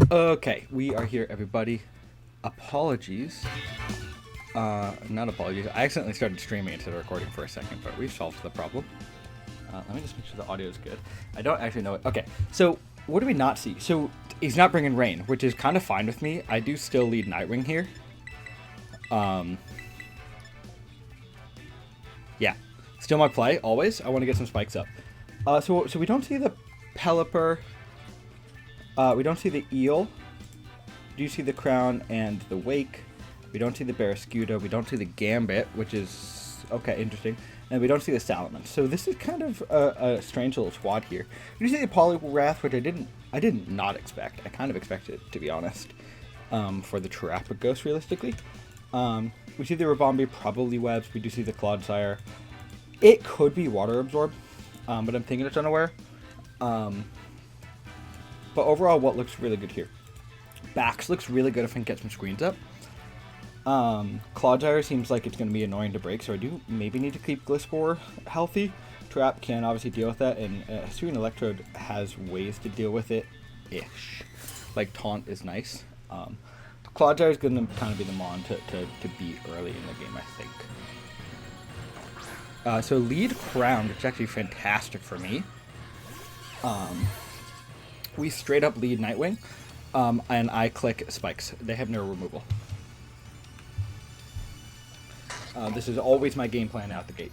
Okay, we are here, everybody. Apologies. Not apologies. I accidentally started streaming instead of recording for a second, but we've solved the problem. Let me just make sure the audio is good. I don't actually know it. Okay, so what do we not see? So he's not bringing rain, which is kind of fine with me. I do still lead Nightwing here. Yeah, still my play, always. I want to get some spikes up. So we don't see the Pelipper. We don't see the Eel. We do see the Crown and the Wake. We don't see the Barraskewda. We don't see the Gambit, which is, okay, interesting. And we don't see the Salamence. So this is kind of a strange little squad here. We do see the Poliwrath, which I did not expect. I kind of expected it, to be honest, for the Terrapagos, realistically. We see the Ribombee, probably Webs. We do see the Clodsire. It could be Water Absorb, but I'm thinking it's Unaware. But overall, what looks really good here? Bax looks really good if I can get some screens up. Clodsire seems like it's going to be annoying to break, so I do maybe need to keep Gliscor healthy. Trap can obviously deal with that, and Hisuian Electrode has ways to deal with it-ish. Like, Taunt is nice. Clodsire is going to kind of be the mon to beat early in the game, I think. So lead Crown, which is actually fantastic for me. We straight up lead Nightwing, and I click Spikes. They have no removal. This is always my game plan out the gate.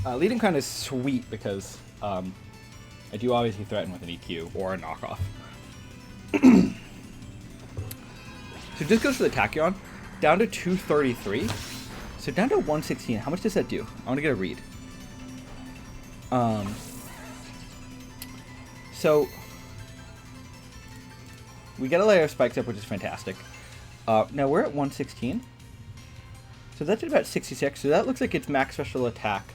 Leading Crown is sweet because I do obviously threaten with an EQ or a knockoff. So this goes for the Tachyon, down to 233. So down to 116. How much does that do? I want to get a read. So we get a layer of spikes up, which is fantastic. Now we're at 116. So that's at about 66. So that looks like it's max special attack.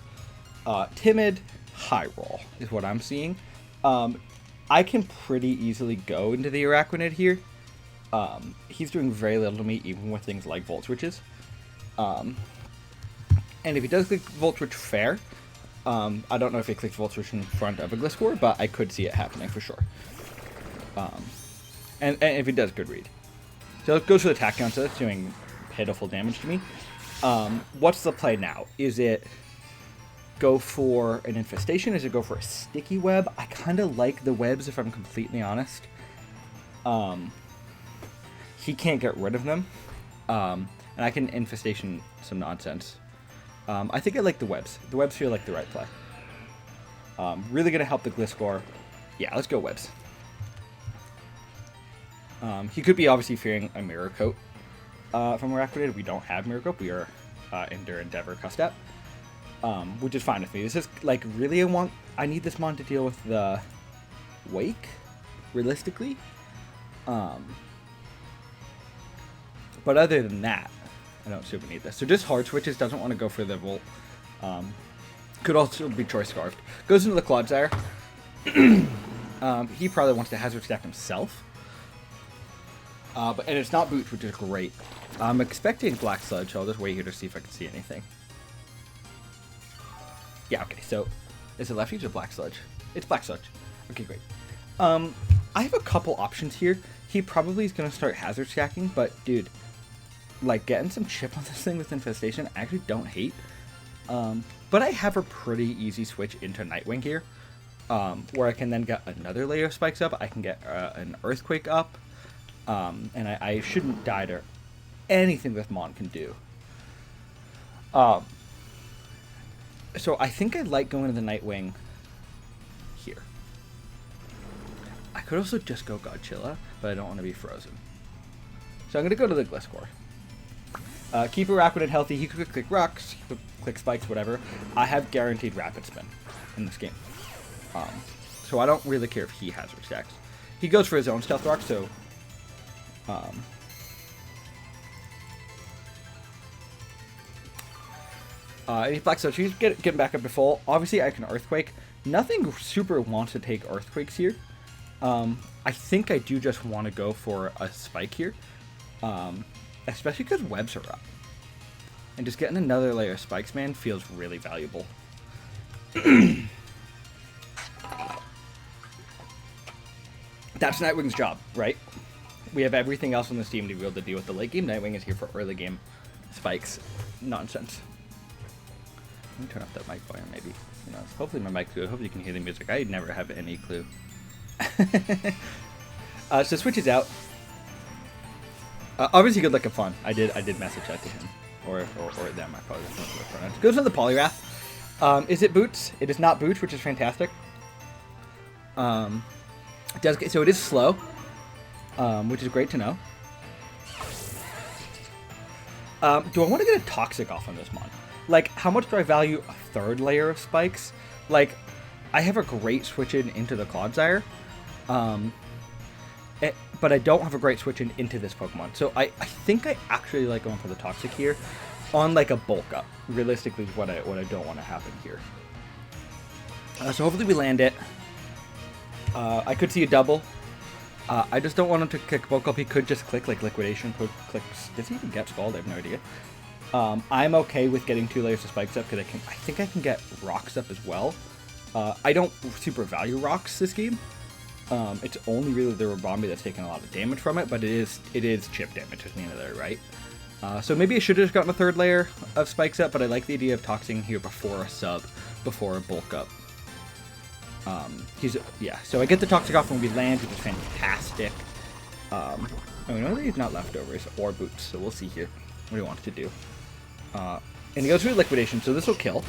Timid, high roll is what I'm seeing. I can pretty easily go into the Araquanid here. He's doing very little to me, even with things like Volt Switches. And if he does click Volt Switch, fair. I don't know if he clicks Volt Switch in front of a Gliscor, but I could see it happening for sure. And if he does, good read. So it goes for the Tachyon, so that's doing pitiful damage to me. What's the play now? Is it go for an Infestation? Is it go for a Sticky Web? I kind of like the webs, if I'm completely honest. He can't get rid of them. And I can Infestation some nonsense. I think I like the webs. The webs feel like the right play. Really going to help the Gliscor. Yeah, let's go webs. He could be obviously fearing a Mirror Coat from Araquanid. We don't have Mirror Coat. We are Endure, Endeavor, Custap. Which is fine with me. This is like really I need this mon to deal with the Wake, realistically. But other than that, I don't super need this. So just hard switches, doesn't want to go for the Volt. Could also be Choice Scarfed. Goes into the Clodsire. He probably wants to Hazard Stack himself. And it's not Boots, which is great. I'm expecting Black Sludge, so I'll just wait here to see if I can see anything. Yeah, okay, so is it Lefties or Black Sludge? It's Black Sludge. Okay, great. I have a couple options here. He probably is going to start Hazard Stacking, but dude, like getting some chip on this thing with Infestation, I actually don't hate. But I have a pretty easy switch into Nightwing here, where I can then get another layer of spikes up. I can get an Earthquake up, and I shouldn't die to anything this mon can do. So I think I like going to the Nightwing here. I could also just go Godzilla, but I don't want to be frozen. So I'm going to go to the Gliscor. Keep Araquanid healthy. He could click rocks, he could click spikes, whatever. I have guaranteed rapid spin in this game. So I don't really care if he hazard stacks. He goes for his own stealth rock, so he's Black Sludge. He's getting back up to full. Obviously, I can Earthquake. Nothing super wants to take Earthquakes here. I think I do just want to go for a Spike here. Especially because webs are up. And just getting another layer of spikes, man, feels really valuable. that's Nightwing's job, right? We have everything else on this team to be able to deal with the late game. Nightwing is here for early game spikes. Nonsense. Let me turn off that mic volume, maybe. You know, hopefully my mic's good. Hopefully you can hear the music. I never have any clue. So switches out. Obviously good looking fun. I did message that to him. Or them, I probably don't know what pronouns. Goes on the Polyrath. Is it boots? It is not boots, which is fantastic. So it is slow, which is great to know. Do I want to get a Toxic off on this mon? Like, how much do I value a third layer of spikes? Like, I have a great switch in into the Clodsire, but I don't have a great switch in into this Pokemon. So I think I actually like going for the Toxic here on like a bulk up. Realistically, is what I don't want to happen here. So hopefully we land it. I could see a double. I just don't want him to click bulk up. He could just click like Liquidation. Could click. Does he even get Scald? I have no idea. I'm okay with getting 2 layers of spikes up because I think I can get rocks up as well. I don't super value rocks this game. It's only really the Rabombi that's taking a lot of damage from it, but it is chip damage at the end of there, right? So maybe I should have just gotten a 3rd layer of spikes up, but I like the idea of toxing here before a sub, before a bulk up. So I get the Toxic off when we land, which is fantastic. I know that he's not leftovers or boots, so we'll see here what he wants to do. And he goes through Liquidation, so this will kill.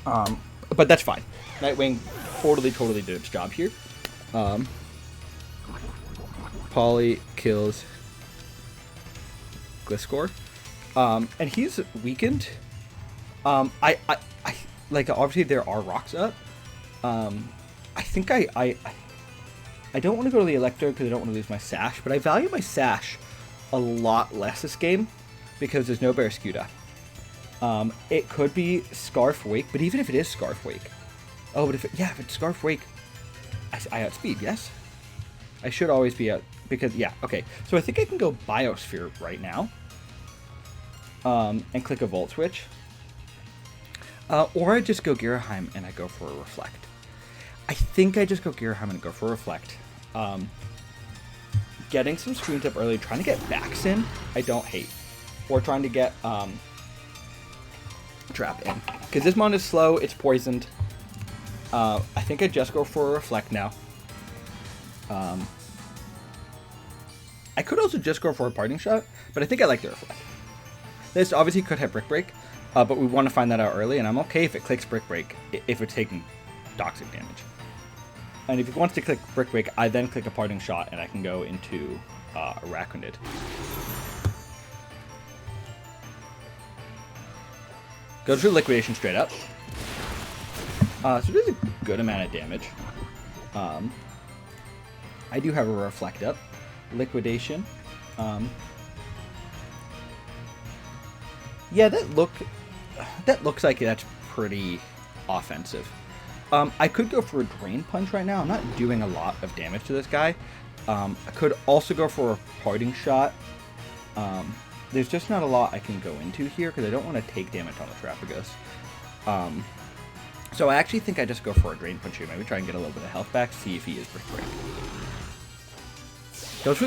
But that's fine. Nightwing totally did its job here. Poly kills Gliscor. And he's weakened. I like, obviously there are rocks up. I think I don't want to go to the Electro because I don't want to lose my Sash, but I value my Sash a lot less this game because there's no Barraskewda. It could be Scarf Wake, but even if it is Scarf Wake, but if it's Scarf Wake, I outspeed, yes? I should always be out, because, okay. So I think I can go Biosphere right now, and click a Volt Switch. Or I just go Girahim and I go for a Reflect. I think I just go Girahim and go for a Reflect. Getting some screens up early, trying to get backs in, I don't hate. Or trying to get Trap in. Because this mon is slow, it's poisoned. I think I just go for a Reflect now. I could also just go for a Parting Shot, but I think I like the Reflect. This obviously could have Brick Break, but we want to find that out early, and I'm okay if it clicks Brick Break if it's taking Toxic damage. And if it wants to click Brick Break, I then click a Parting Shot, and I can go into Arachnid. Goes through Liquidation straight up. So it does a good amount of damage. I do have a Reflect up. Liquidation. Yeah, that looks like that's pretty offensive. I could go for a Drain Punch right now. I'm not doing a lot of damage to this guy. I could also go for a Parting Shot. There's just not a lot I can go into here because I don't want to take damage on the Terapagos. So I actually think I just go for a Drain Punch here. Maybe try and get a little bit of health back, see if he is Brick Break.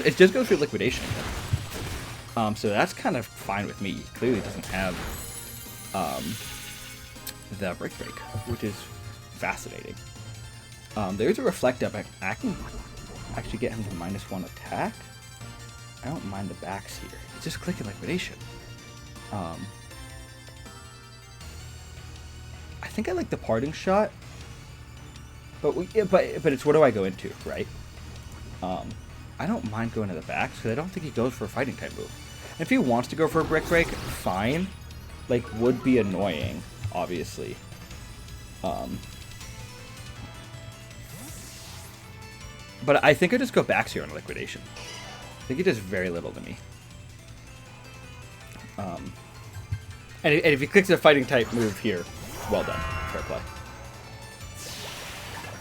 It just goes through Liquidation again. So that's kind of fine with me. He clearly doesn't have the Brick Break, which is fascinating. There's a Reflect up. I can actually get him to -1 attack. I don't mind the backs here. He's just clicking Liquidation. I think I like the Parting Shot, but it's what do I go into, right? I don't mind going to the backs because I don't think he goes for a Fighting type move. And if he wants to go for a Brick Break, fine. Like, would be annoying, obviously. But I think I just go backs here on Liquidation. I think he does very little to me. And if he clicks a Fighting type move here, well done. Fair play.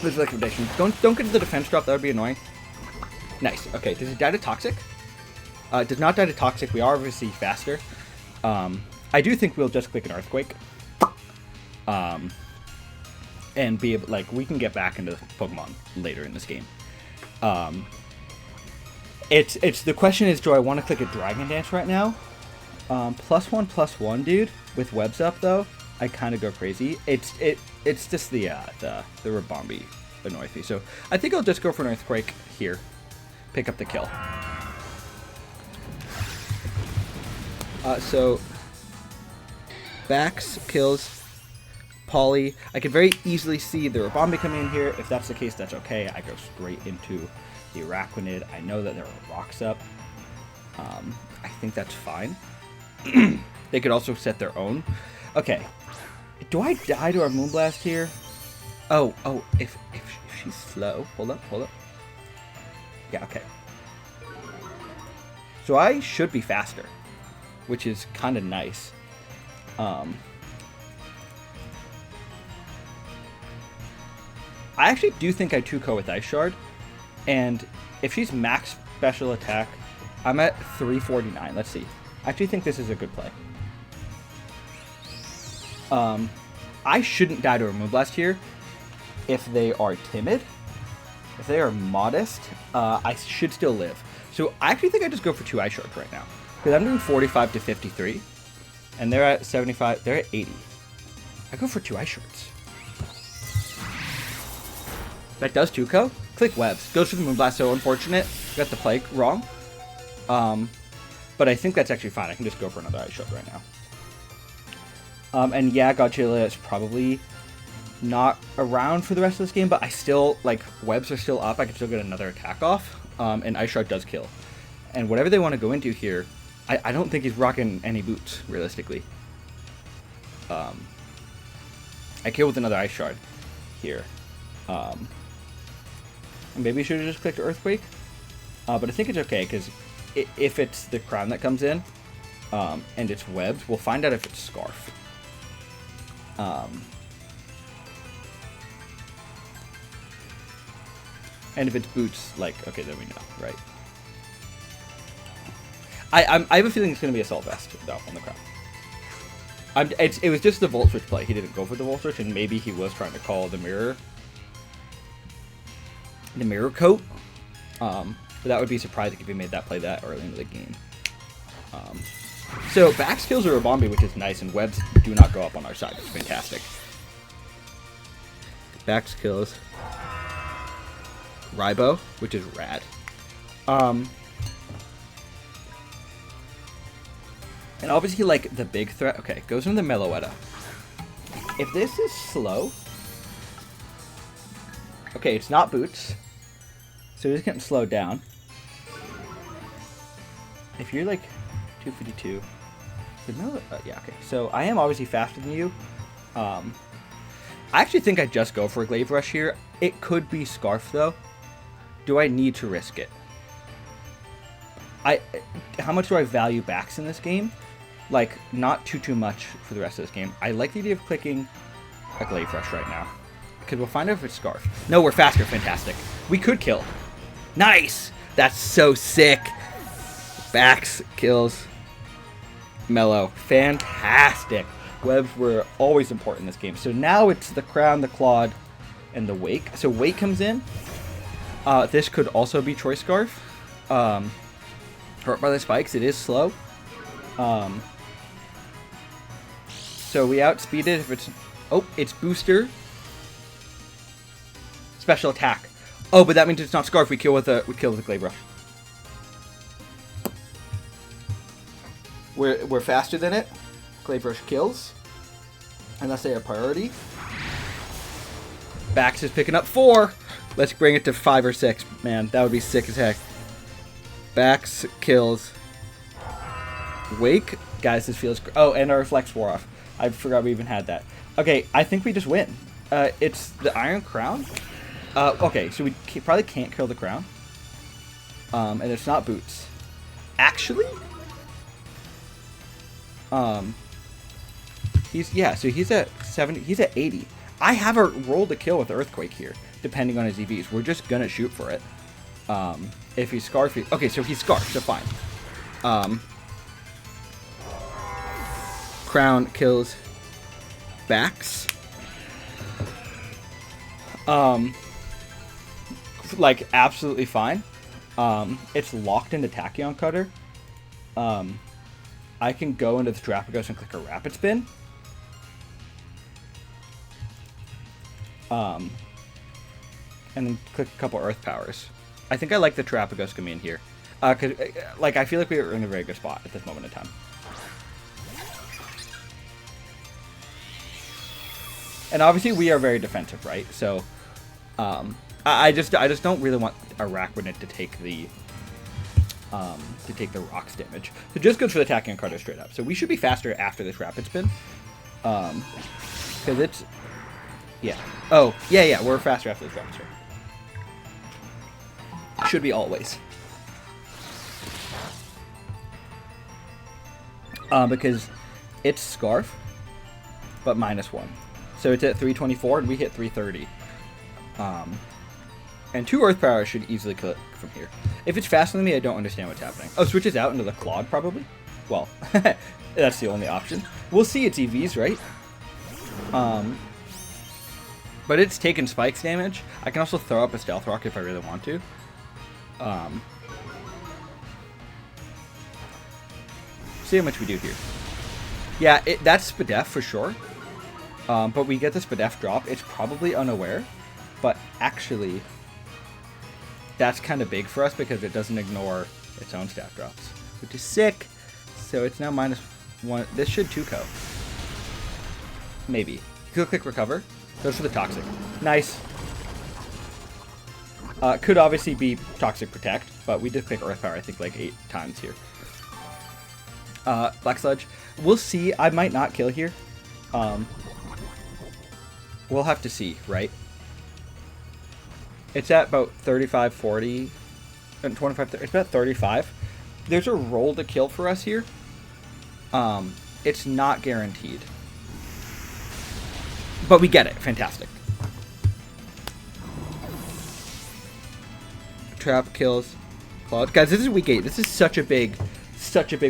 There's Liquidation. Don't get to the defense drop, that would be annoying. Nice. Okay, does he die to Toxic? Does not die to Toxic. We are obviously faster. I do think we'll just click an Earthquake. And be able, like, we can get back into Pokemon later in this game. It's the question is, do I want to click a Dragon Dance right now? +1/+1, dude. With webs up though, I kind of go crazy. It's just the Rabombi annoys me. So I think I'll just go for an Earthquake here, pick up the kill. So Bax kills Polly. I could very easily see the Rabombi coming in here. If that's the case, that's okay. I go straight into the Araquanid. I know that there are rocks up. I think that's fine. They could also set their own. Okay. Do I die to our Moonblast here? Oh, if she's slow. Hold up. Yeah, okay. So I should be faster, which is kind of nice. I actually do think I 2-ko with Ice Shard, and if she's max special attack, I'm at 349. Let's see. I actually think this is a good play. I shouldn't die to a Moonblast here if they are timid. If they are modest, I should still live. So I actually think I just go for 2 Ice Shards right now, because I'm doing 45 to 53, and they're at 75. They're at 80. I go for 2 Ice Shards. That does 2-ko. Click webs. Goes for the Moonblast, so unfortunate. Got the play wrong. But I think that's actually fine. I can just go for another Ice Shard right now. And yeah, Godzilla is probably not around for the rest of this game, but I still, like, webs are still up. I can still get another attack off. And Ice Shard does kill. And whatever they want to go into here, I don't think he's rocking any boots, realistically. I kill with another Ice Shard here. Maybe I should have just clicked Earthquake. But I think it's okay, because if it's the Crown that comes in, and it's webs, we'll find out if it's Scarf. And if it's boots, like, okay, then we know, right? I have a feeling it's going to be Assault Vest, though, on the Crown. It was just the Volt Switch play. He didn't go for the Volt Switch, and maybe he was trying to call the mirror coat. But that would be surprising if he made that play that early into the game. So Bax kills a Rabombi, which is nice, and webs do not go up on our side. It's fantastic. Bax kills Raibo, which is rad. And obviously, like, the big threat... Okay, goes into the Meloetta. If this is slow... Okay, it's not boots. So he's getting slowed down. If you're, like, 252... yeah, okay. So I am obviously faster than you. I actually think I just go for a Glaive Rush here. It could be Scarf, though. Do I need to risk it? How much do I value Bax in this game? Like, not too much for the rest of this game. I like the idea of clicking a Glaive Rush right now, because we'll find out if it's Scarf. No, we're faster. Fantastic. We could kill. Nice! That's so sick. Bax kills Mellow. Fantastic. Webs were always important in this game. So now it's the Crown, the Clawed, and the Wake. So Wake comes in. This could also be Choice Scarf. Hurt by the spikes. It is slow. So we outspeed it if it's... Oh, it's Booster. Special attack. Oh, but that means it's not Scarf. We kill with a Glaive Rush. We're faster than it. Glaive Rush kills. Unless they are priority. Bax is picking up 4. Let's bring it to 5 or 6. Man, that would be sick as heck. Bax kills Wake. Guys, this feels... Oh, and our Reflex wore off. I forgot we even had that. Okay, I think we just win. It's the Iron Crown. Okay, so we probably can't kill the Crown. And it's not boots. Actually... he's at 70. He's at 80. I have a roll to kill with Earthquake here, depending on his EVs. We're just gonna shoot for it. If he's Scarf, okay, so he's Scarf, so fine. Crown kills Bax. like absolutely fine. It's locked into Tachyon Cutter. I can go into the Terapagos and click a Rapid Spin. And then click a couple Earth Powers. I think I like the Terapagos coming in here. Cause, like, I feel like we are in a very good spot at this moment in time. And obviously we are very defensive, right? So, I just don't really want Araquanid to take the rocks damage. So just goes for the Tachyon Cutter straight up. So we should be faster after this Rapid Spin. Because it's... Yeah. Oh, yeah, we're faster after this Rapid Spin. Should be always. Because it's Scarf, but -1. So it's at 324, and we hit 330. And 2 Earth Power should easily kill it from here. If it's faster than me, I don't understand what's happening. Oh, switches out into the Claude, probably? Well, that's the only option. We'll see its EVs, right? But it's taken Spikes damage. I can also throw up a Stealth Rock if I really want to. See how much we do here. Yeah, that's Spadef for sure. But we get the Spadef drop. It's probably unaware. But actually, that's kind of big for us because it doesn't ignore its own stat drops. Which is sick. So it's now -1. This should 2-ko. Maybe. Click Recover. Goes for the Toxic. Nice. Could obviously be Toxic Protect, but we did click Earth Power, I think, like 8 times here. Black Sludge. We'll see. I might not kill here. We'll have to see, right? It's at about 35, 40, and 25, 30. It's about 35. There's a roll to kill for us here. It's not guaranteed. But we get it. Fantastic. Trap kills. Cloud. Guys, this is week 8. This is such a big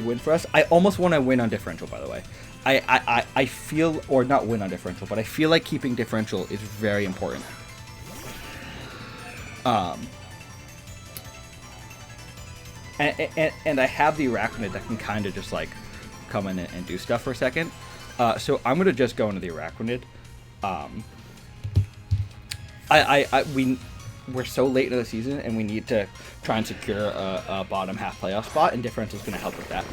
win for us. I almost want to win on differential, by the way. I feel, or not win on differential, but I feel like keeping differential is very important. And I have the Araquanid that can kind of just like come in and do stuff for a second. So I'm gonna just go into the Araquanid. We're so late in the season, and we need to try and secure a bottom half playoff spot, and differential is going to help with that.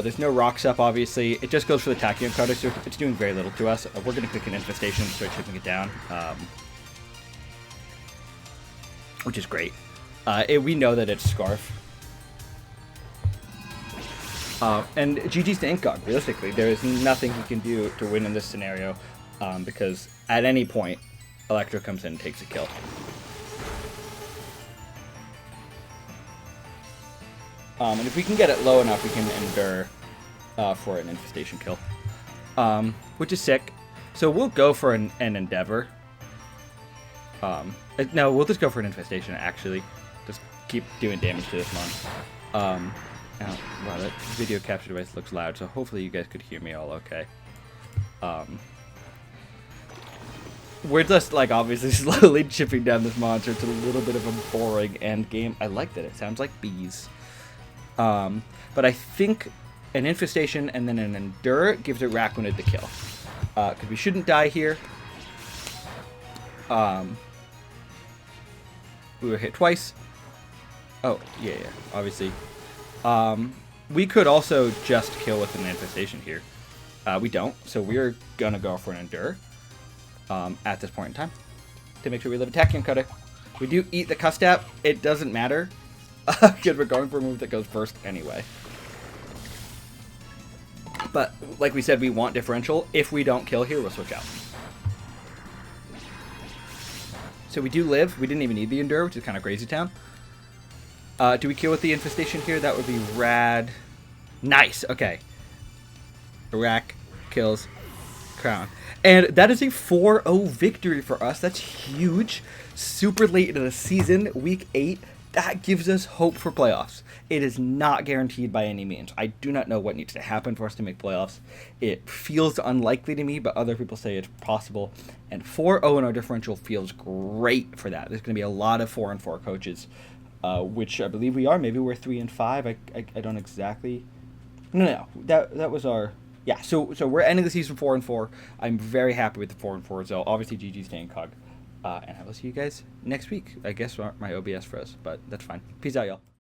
There's no rocks up, obviously. It just goes for the Tachyon Cutter, so it's doing very little to us. We're going to click an Infestation and start chipping it down, which is great. We know that it's Scarf. And GG's to Incog, realistically. There is nothing he can do to win in this scenario, because at any point, Electro comes in and takes a kill. And if we can get it low enough, we can endure for an Infestation kill. Which is sick. So we'll go for an Endeavor. No, we'll just go for an Infestation, actually. Just keep doing damage to this mon. Wow, that video capture device looks loud, so hopefully you guys could hear me all okay. We're just, like, obviously slowly chipping down this monster. It's a little bit of a boring end game. I like that it sounds like bees. But I think an Infestation and then an Endure gives Araquanid the kill. Because we shouldn't die here. We were hit twice. Oh, yeah, obviously. We could also just kill with an Infestation here. We don't, so we're gonna go for an Endure. At this point in time, to make sure we live a Tachyon Cutter. We do eat the Custap. It doesn't matter, because we're going for a move that goes first anyway. But, like we said, we want differential. If we don't kill here, we'll switch out. So we do live. We didn't even need the Endure, which is kind of crazy town. Do we kill with the Infestation here? That would be rad. Nice. Okay. Iraq kills Crown. And that is a 4-0 victory for us. That's huge. Super late into the season. Week 8. that gives us hope for playoffs. It is not guaranteed by any means. I do not know what needs to happen for us to make playoffs. It feels unlikely to me, but other people say it's possible. And 4-0 in our differential feels great for that. There's going to be a lot of 4-4 coaches, which I believe we are. Maybe we're 3-5. I don't exactly. No. That was our. Yeah. So we're ending the season 4-4. I'm very happy with the 4-4 result. Obviously, GG's to Incog. And I will see you guys next week. I guess my OBS froze, but that's fine. Peace out, y'all.